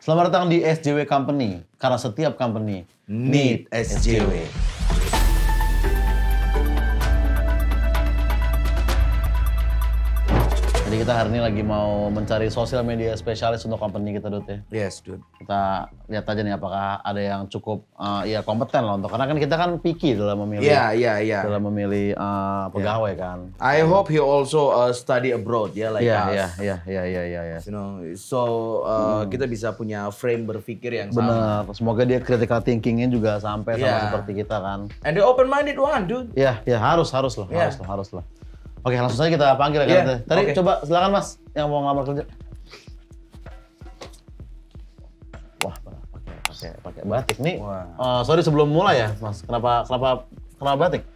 Selamat datang di SJW Company, karena setiap company need SJW. Jadi kita hari ini lagi mau mencari sosial media spesialis untuk company kita, Dut, ya. Yes, dude. Kita lihat aja nih apakah ada yang cukup ya kompeten lah untuk, karena kan kita kan picky dalam memilih dalam memilih pegawai kan. I hope he also study abroad, ya, like us. Iya. You know, so kita bisa punya frame berpikir yang sama. Bener, semoga dia critical thinkingnya juga sampai sama seperti kita kan. And the open-minded one, dude. Iya, harus lah. Oke, langsung saja kita panggil kan. Tadi coba silakan Mas yang mau ngelamar kerja. Wah, pakai batik nih. Sorry sebelum mulai ya, Mas. Kenapa batik?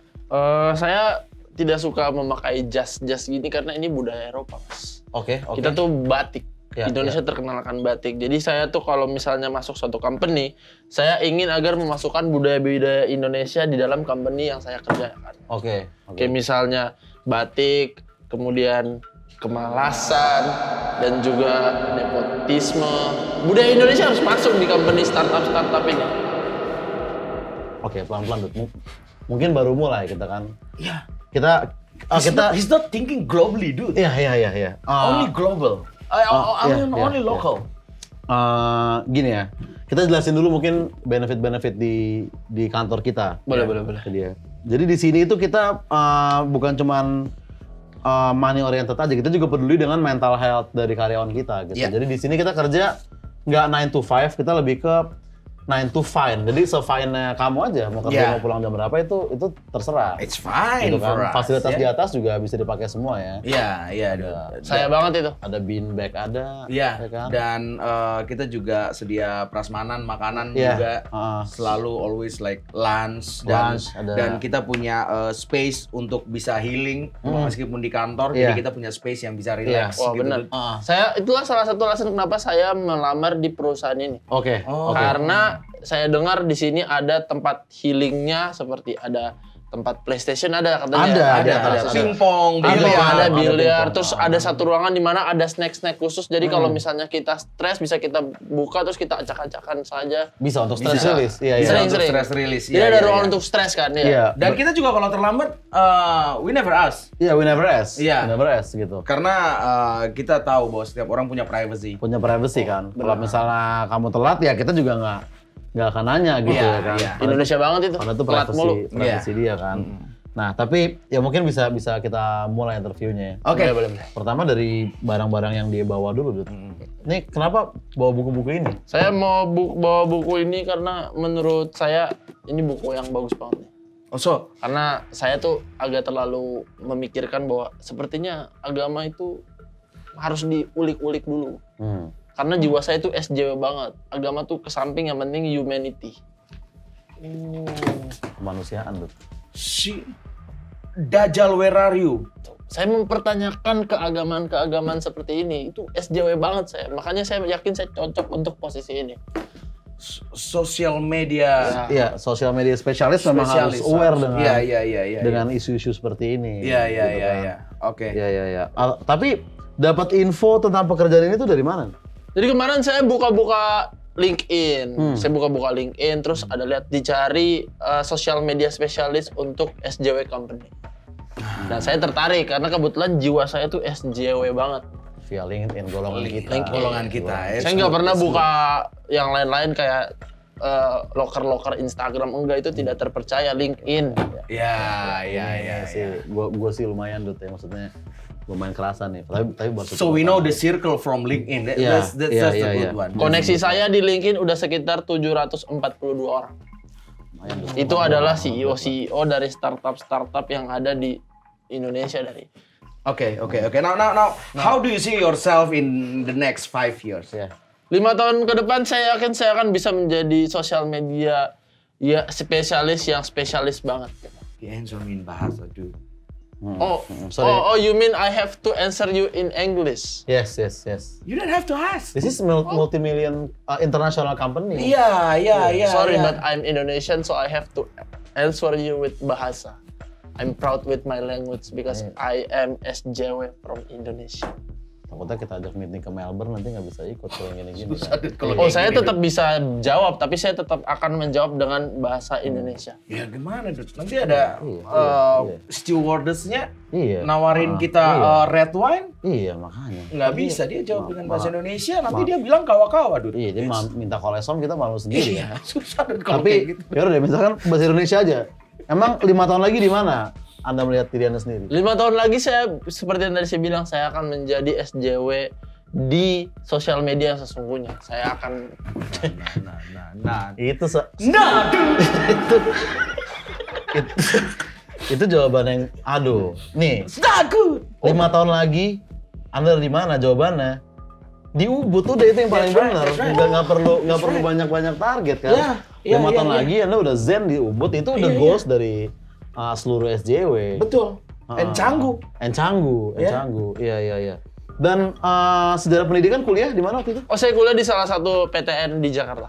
Saya tidak suka memakai jas gini karena ini budaya Eropa, Mas. Oke. Kita tuh batik. Indonesia terkenal akan batik. Jadi saya tuh kalau misalnya masuk suatu company, saya ingin agar memasukkan budaya-budaya Indonesia di dalam company yang saya kerjakan. Oke. Kayak misalnya batik, kemudian kemalasan, dan juga nepotisme. Budaya Indonesia harus masuk di company startup ini. Oke, pelan-pelan, Dut. Mungkin baru mulai kita kan. Iya. He's not thinking globally, dude. Iya. Only global. Only local. Gini ya, kita jelasin dulu mungkin benefit di kantor kita. Boleh. Ke dia. Jadi di sini itu kita bukan cuman money oriented aja, kita juga peduli dengan mental health dari karyawan kita gitu. Jadi di sini kita kerja nggak 9 to 5, kita lebih ke 9 to fine. Jadi se-fine-nya kamu aja mau kerja mau pulang jam berapa itu terserah. It's fine gitu kan. for us. Fasilitas di atas juga bisa dipakai semua ya. Iya, dude. Saya banget itu. Ada bean bag ada. Iya, ya kan? dan kita juga sedia prasmanan, makanan juga selalu always like lunch dan kita punya space untuk bisa healing meskipun di kantor, jadi kita punya space yang bisa relax. Wah, gitu. benar. Itulah salah satu alasan kenapa saya melamar di perusahaan ini. Oke. Karena saya dengar di sini ada tempat healingnya, seperti ada tempat PlayStation ada katanya. Ada pingpong, ada biliar, terus ada satu ruangan di mana ada snack khusus. Jadi kalau misalnya kita stres bisa kita buka terus kita acak-acakan saja. Bisa untuk stress release. Sering. Stress release. Jadi ada ruangan untuk stres kan ya. Iya. Dan kita juga kalau terlambat we never ask. Iya, we never ask. Iya. We never ask gitu. Karena kita tahu bahwa setiap orang punya privacy. Punya privacy kan. Kalau misalnya kamu telat ya kita juga nggak akan nanya gitu ya kan. Indonesia banget itu. Karena itu privacy dia kan. Nah, tapi ya mungkin bisa kita mulai interviewnya ya. Oke. Boleh. Pertama dari barang-barang yang dia bawa dulu, Dut. Ini kenapa bawa buku-buku ini? Saya mau bawa buku ini karena menurut saya ini buku yang bagus banget nih. Karena saya tuh agak terlalu memikirkan bahwa sepertinya agama itu harus diulik-ulik dulu. Karena jiwa saya tuh SJW banget. Agama tuh kesamping, yang penting humanity. Kemanusiaan, Dut. Dajjal, where are you? Saya mempertanyakan keagamaan seperti ini. Itu SJW banget saya. Makanya saya yakin saya cocok untuk posisi ini. Sosial media. Iya, sosial media spesialis memang harus aware dengan Iya. isu-isu seperti ini. Iya. Oke. Iya. Tapi dapat info tentang pekerjaan ini tuh dari mana? Jadi kemarin saya buka-buka LinkedIn. Saya buka-buka LinkedIn, terus ada lihat dicari sosial media spesialis untuk SJW Company. Dan saya tertarik karena kebetulan jiwa saya tuh SJW banget. Via LinkedIn, golongan kita. Saya nggak pernah buka yang lain-lain kayak loker Instagram, enggak, itu tidak terpercaya. LinkedIn. Iya. Gue sih lumayan, Dut, ya, maksudnya lumayan kerasan nih. Tapi So we know the circle from LinkedIn. That's the good one. Koneksi saya di LinkedIn udah sekitar 742 orang. Itu adalah CEO dari startup yang ada di Indonesia dari. Oke. Now, how do you see yourself in the next 5 years? 5 tahun ke depan saya yakin saya akan bisa menjadi sosial media spesialis banget. The answer in bahasa, dude. Sorry. You mean I have to answer you in English? Yes. You don't have to ask. This is multi-million international company. Yeah. Sorry, but I'm Indonesian, so I have to answer you with bahasa. I'm proud with my language because I am SJW from Indonesia. Takutnya kita ajak meeting ke Melbourne nanti nggak bisa ikut kalau yang gini-gini. Saya tetap bisa jawab, tapi saya tetap akan menjawab dengan bahasa Indonesia. Ya gimana, Dut? Nanti ada stewardess-nya nawarin kita red wine. Iya, makanya. Nggak bisa dia jawab dengan bahasa Indonesia, nanti dia bilang kawa-kawa, Dut. Iya, dia minta kolesom kita malu sendiri. Iya, susah Dut kalau kayak gitu. Tapi, yaudah deh, misalkan bahasa Indonesia aja. Emang 5 tahun lagi di mana Anda melihat diri Anda sendiri? 5 tahun lagi saya, seperti yang tadi saya bilang, saya akan menjadi SJW di sosial media yang sesungguhnya. Saya akan... Itu jawaban yang, aduh. Nih, 5 tahun lagi, Anda di mana jawabannya? Di Ubud udah itu yang paling benar. Nggak perlu banyak-banyak target kan. 5 tahun lagi Anda udah zen di Ubud, itu udah goals dari seluruh SJW. Betul. Canggu. Iya. Dan sejarah pendidikan kuliah di mana waktu itu? Oh, saya kuliah di salah satu PTN di Jakarta.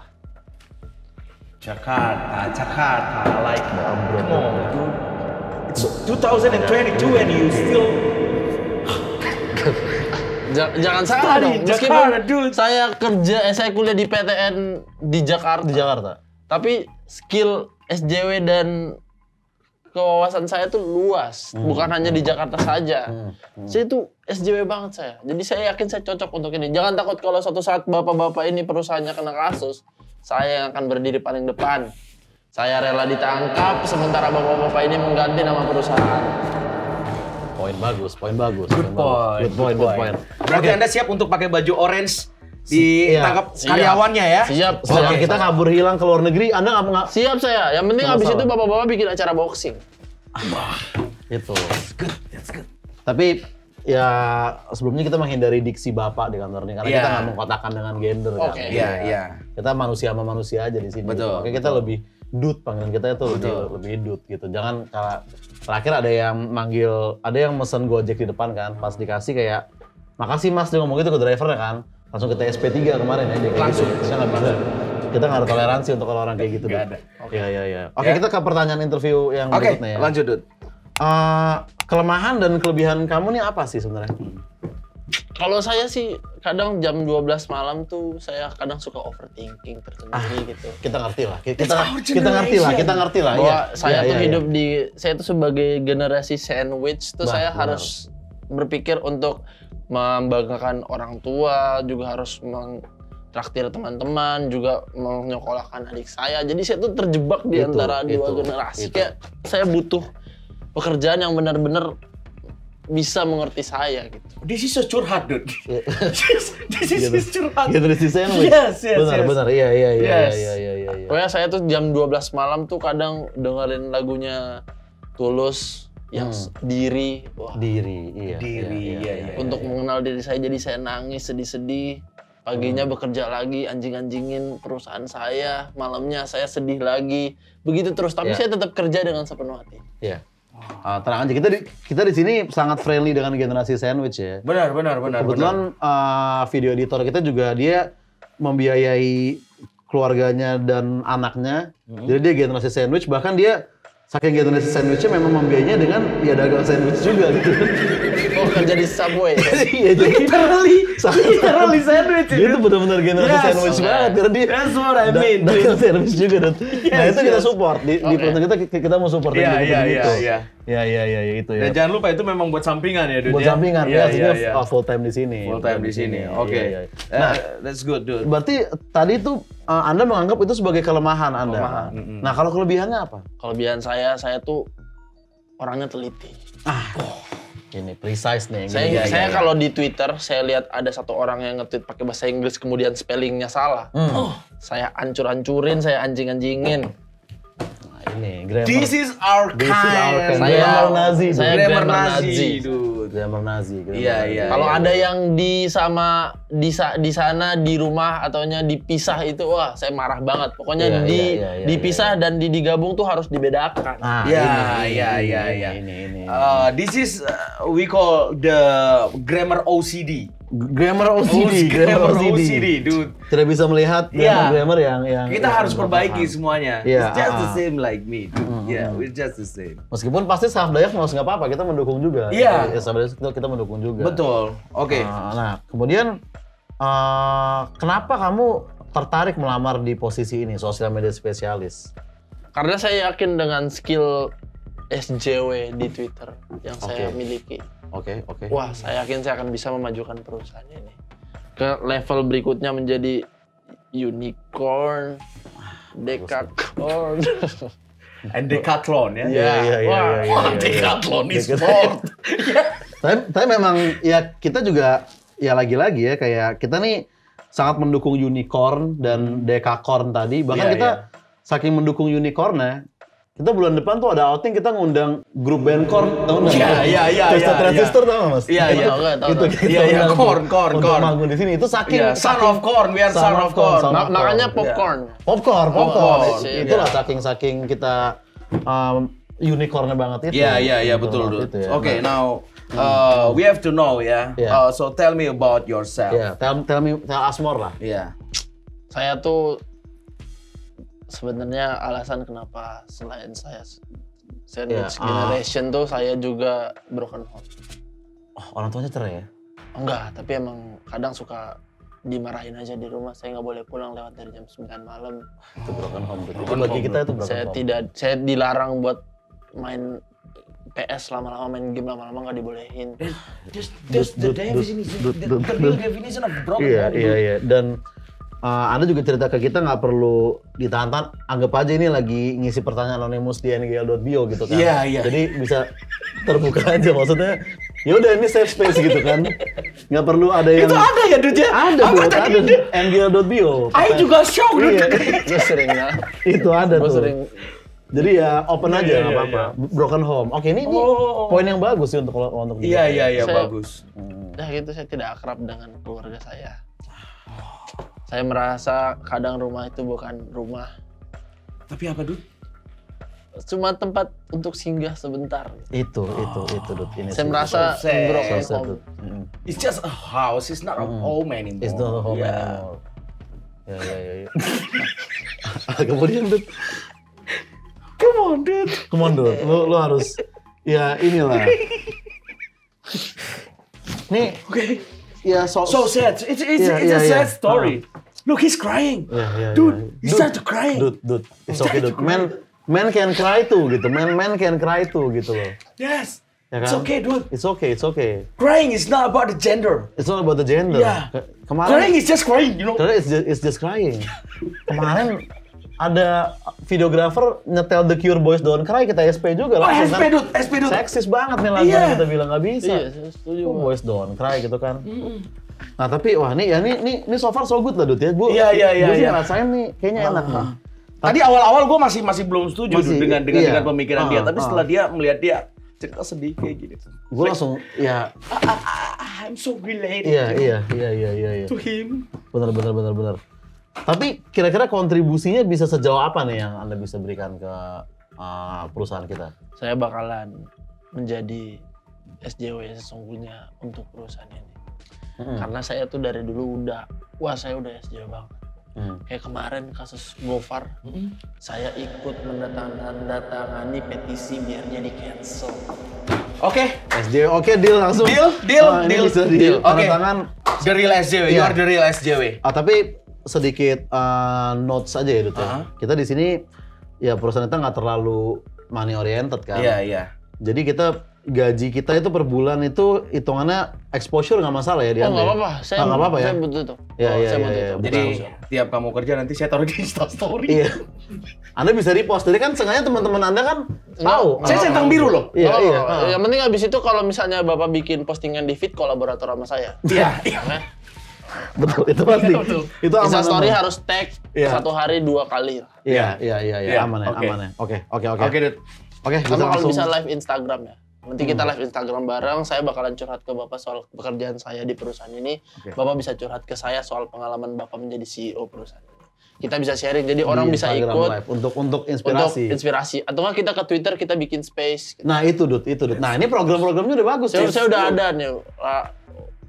Jakarta, like, come on, dude. It's 2022 and you still... Jangan salah dong, meskipun saya kuliah di PTN di Jakarta. Tapi skill SJW dan kewawasan saya tuh luas, bukan hanya di Jakarta saja. Saya tuh SJW banget saya. Jadi saya yakin saya cocok untuk ini. Jangan takut kalau suatu saat bapak-bapak ini perusahaannya kena kasus, saya yang akan berdiri paling depan. Saya rela ditangkap sementara bapak-bapak ini mengganti nama perusahaan. Poin bagus. Good point. Berarti Anda siap untuk pakai baju orange ditangkap karyawannya ya? Siap. Sedangkan kita kabur hilang ke luar negeri, Anda nggak... Siap saya. Yang penting habis itu bapak-bapak bikin acara boxing. Itu. That's good. Tapi ya sebelumnya kita menghindari diksi bapak di kantor ini karena kita nggak mengkotakkan dengan gender kan. Iya. Kita manusia sama manusia aja di sini. Betul. Oke, kita lebih dude, panggilan kita itu lebih dude gitu. Jangan terakhir ada yang mesen Gojek di depan kan, pas dikasih kayak makasih Mas, dia ngomong gitu ke drivernya kan. Langsung kita SP3 kemarin ya, dia kayak langsung. Gitu. Kita nggak bisa. Kita nggak ada toleransi untuk orang kayak gitu. Nggak ada. Iya. Oke, kita ke pertanyaan interview yang berikutnya ya. Lanjut, Dut. Kelemahan dan kelebihan kamu nih apa sih sebenarnya? Kalau saya sih kadang jam 12 malam tuh saya kadang suka overthinking tersendiri gitu. Kita ngerti lah. Kita ngerti lah. Bahwa saya tuh hidup saya tuh sebagai generasi sandwich tuh saya harus berpikir untuk membanggakan orang tua, juga harus traktir teman-teman, juga menyekolahkan adik saya. Jadi saya tuh terjebak di antara dua generasi. Kayak saya butuh pekerjaan yang benar-benar bisa mengerti saya gitu. This is a curhat, dude. This is curhat. Generasi sandwich. Yes. Benar. Iya. Pokoknya saya tuh jam 12 malam tuh kadang dengerin lagunya Tulus yang Diri. Wah. Diri. Untuk mengenal diri saya, jadi saya nangis sedih-sedih. Paginya bekerja lagi, anjing-anjingin perusahaan saya. Malamnya saya sedih lagi. Begitu terus. Tapi saya tetap kerja dengan sepenuh hati. Iya. Tenang aja, kita di sini sangat friendly dengan generasi sandwich ya. Benar. Kebetulan video editor kita juga dia membiayai keluarganya dan anaknya. Jadi dia generasi sandwich, bahkan dia saking generasi sandwichnya memang membiayainya dengan dagang sandwich juga gitu. Oh, kerja di Subway. Iya, jadi literally sandwich. Dia tuh benar-benar generasi sandwich banget karena dia that's what I mean. Dagang sandwich juga. Nah, itu kita support di perusahaan kita mau support gitu. Iya, itu ya. Dan jangan lupa itu memang buat sampingan ya, Dut. Buat sampingan, ya. Full time di sini. Oke. Nah, that's good, dude. Berarti tadi tuh Anda menganggap itu sebagai kelemahan Anda. Nah, kalau kelebihannya apa? Kelebihan saya tuh orangnya teliti. Ini precise nih. Saya kalau di Twitter saya lihat ada satu orang yang nge-tweet pakai bahasa Inggris kemudian spellingnya salah. Saya hancur-hancurin, saya anjing-anjingin. Ini grammar. This is our kind. Saya grammar Nazi. Grammar Nazi. Iya. Kalau ada yang di sana di rumah ataunya dipisah itu, wah saya marah banget. Pokoknya dipisah dan digabung tuh harus dibedakan. Iya. This is we call the grammar OCD. Grammar OCD, dude. Tidak bisa melihat grammar yang kita harus perbaiki semuanya. Yeah, It's just the same like me, dude. Yeah, we're just the same. Meskipun pasti staff diagnose nggak apa-apa, kita mendukung juga. Iya. Staff diagnose kita mendukung juga. Betul. Oke. Nah, kemudian kenapa kamu tertarik melamar di posisi ini, sosial media spesialis? Karena saya yakin dengan skill SJW di Twitter yang saya miliki. Oke. Wah, saya yakin saya akan bisa memajukan perusahaan ini ke level berikutnya menjadi unicorn, decacorn, and decathlon ya. Iya. Decathlon is sport. Tapi memang ya kita juga ya lagi-lagi ya kayak kita nih sangat mendukung unicorn dan decacorn tadi. Bahkan kita saking mendukung unicornnya, kita bulan depan tuh ada outing, kita ngundang grup band Korn, tau nggak? Iya. Transistor tau nggak mas? Iya. Iya, Korn. Untuk manggung di sini itu saking Son of Korn, we are Son of Korn. Makanya popcorn. Itulah saking kita unicornnya banget itu. Iya, betul. Oke, now we have to know ya. So tell me about yourself. Tell us more lah. Iya. Saya tuh sebenarnya alasan kenapa selain saya sandwich generation tuh saya juga broken home. Oh, orang tuanya cerai ya? Enggak, tapi emang kadang suka dimarahin aja di rumah. Saya nggak boleh pulang lewat dari jam 9 malam. Itu broken home. Bagi kita itu broken home. Saya dilarang buat main PS lama-lama, main game lama-lama nggak dibolehin. That's the real definition of broken home. Iya. Dan Anda juga cerita ke kita nggak perlu ditahan-tahan, anggap aja ini lagi ngisi pertanyaan anonymous di ngl.bio gitu kan. Iya. Jadi bisa terbuka aja, maksudnya ya udah ini safe space gitu kan. Nggak perlu ada yang... Itu ada ya, Dut ya? Ada, ngl.bio. Aku juga shock, Dut. Iya, gue sering lah. Itu ada tuh. Sering. Jadi ya open aja, nggak apa-apa. Broken home. Oke, ini poin yang bagus sih untuk Iya, bagus. Ya gitu, saya tidak akrab dengan keluarga saya. Saya merasa kadang rumah itu bukan rumah. Tapi apa, Dut? Cuma tempat untuk singgah sebentar. Itu Dut. Ini saya merasa broken home. It's just a house, it's not a home anymore. It's not a home anymore. Ya. Kemudian Dut. Come on, Dut. Lu harus ya inilah. Nih, yeah, so sad. It's a sad story. Look, he's crying. Dude, he started crying. Dude. It's okay, dude. Man can cry too, gitu. Man can cry too, gitu loh. Yes. Ya kan? It's okay, dude. It's okay. Crying is not about the gender. It's not about the gender. Yeah. Crying is just crying, you know. It's just crying. Kemarin ada videographer nyetel The Cure Boys Don't Cry, kita SP juga lah. SP, dude. Seksis banget nih lagu yang kita bilang nggak bisa. Iya, saya setuju. Boys Don't Cry gitu kan. Nah tapi wah ini so far so good lah Dut ya. Iya. Gue sih ngerasain nih kayaknya enak nih. Tadi awal-awal gue masih belum setuju dengan pemikiran dia, tapi setelah dia melihat dia cerita sedih kayak gini. Gue langsung ya I'm so related. Iya. To him. Benar. Tapi kira-kira kontribusinya bisa sejauh apa nih yang Anda bisa berikan ke perusahaan kita? Saya bakalan menjadi SJW sesungguhnya untuk perusahaan ini. Karena saya tuh dari dulu saya udah SJW banget. Kayak kemarin kasus Gofar, saya ikut menandatangani petisi biar jadi cancel. Oke. SJW, deal langsung. Deal. Oke. The real SJW, you are the real SJW. Tapi sedikit notes aja ya Dut ya. Kita di sini ya perusahaan kita nggak terlalu money oriented kan. Iya. Jadi gaji kita itu per bulan itu hitungannya exposure nggak masalah ya dia. Oh nggak apa-apa, saya butuh itu. Iya. Jadi tiap kamu kerja nanti saya taruh di Instastory. Iya. Anda bisa repost. Jadi kan sengaja teman-teman Anda kan tahu. Saya centang biru loh. Iya. Yang penting abis itu kalau misalnya Bapak bikin postingan di feed kolaborator sama saya. Iya. Betul, itu pasti. Itu aman. Instastory harus tag 1 hari 2 kali. Iya. Aman ya. Oke. Dud. Oke, sama kalau bisa live Instagram ya. Nanti kita live Instagram bareng, saya bakalan curhat ke Bapak soal pekerjaan saya di perusahaan ini. Bapak bisa curhat ke saya soal pengalaman Bapak menjadi CEO perusahaan ini. Kita bisa sharing, jadi orang bisa ikut live. Untuk inspirasi. Atau nggak kita ke Twitter, kita bikin space. Nah itu Dut. Nah ini program-programnya udah bagus. Saya udah ada nih.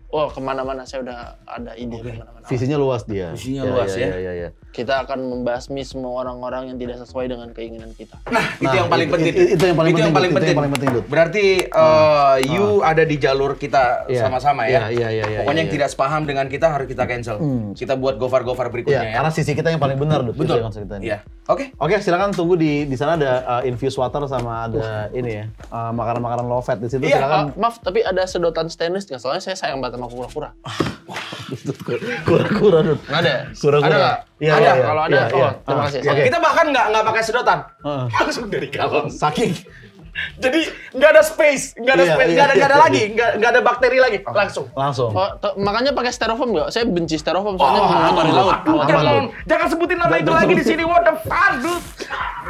kemana-mana saya udah ada ide kemana-mana. Visinya luas dia. Visinya luas ya. Iya. Kita akan membasmi semua orang-orang yang tidak sesuai dengan keinginan kita. Itu yang paling penting. Itu yang paling penting. Berarti you ada di jalur kita sama-sama ya. Iya. Pokoknya yang tidak sepaham dengan kita harus kita cancel. Kita buat gofar-gofar berikutnya ya. Karena sisi kita yang paling benar, betul. Iya. Oke, silakan tunggu di sana ada infused water sama ada ini ya. Makanan-makanan low fat di situ silakan. Maaf, tapi ada sedotan stainless nggak? Soalnya saya sayang banget sama kura-kura. Kura-kura Dut. Nggak ada? Kura-kura. Ada nggak? Iya. Kalau ada, terima kasih. Kita bahkan nggak pakai sedotan. Langsung dari galon. Saking. Jadi nggak ada space, nggak ada bakteri lagi. Langsung. Makanya pakai styrofoam nggak? Saya benci styrofoam soalnya mengeluarkan dari laut. Jangan sebutin nama itu lagi di sini. What the fuck, dude?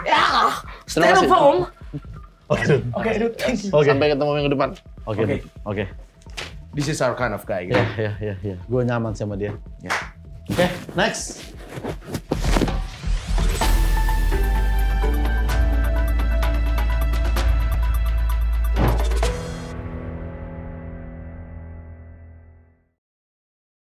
Ya, styrofoam. Oke, dude. Sampai ketemu minggu depan. Oke. This is our kind of guy. Iya. Gue nyaman sama dia. Ya. Oke, next.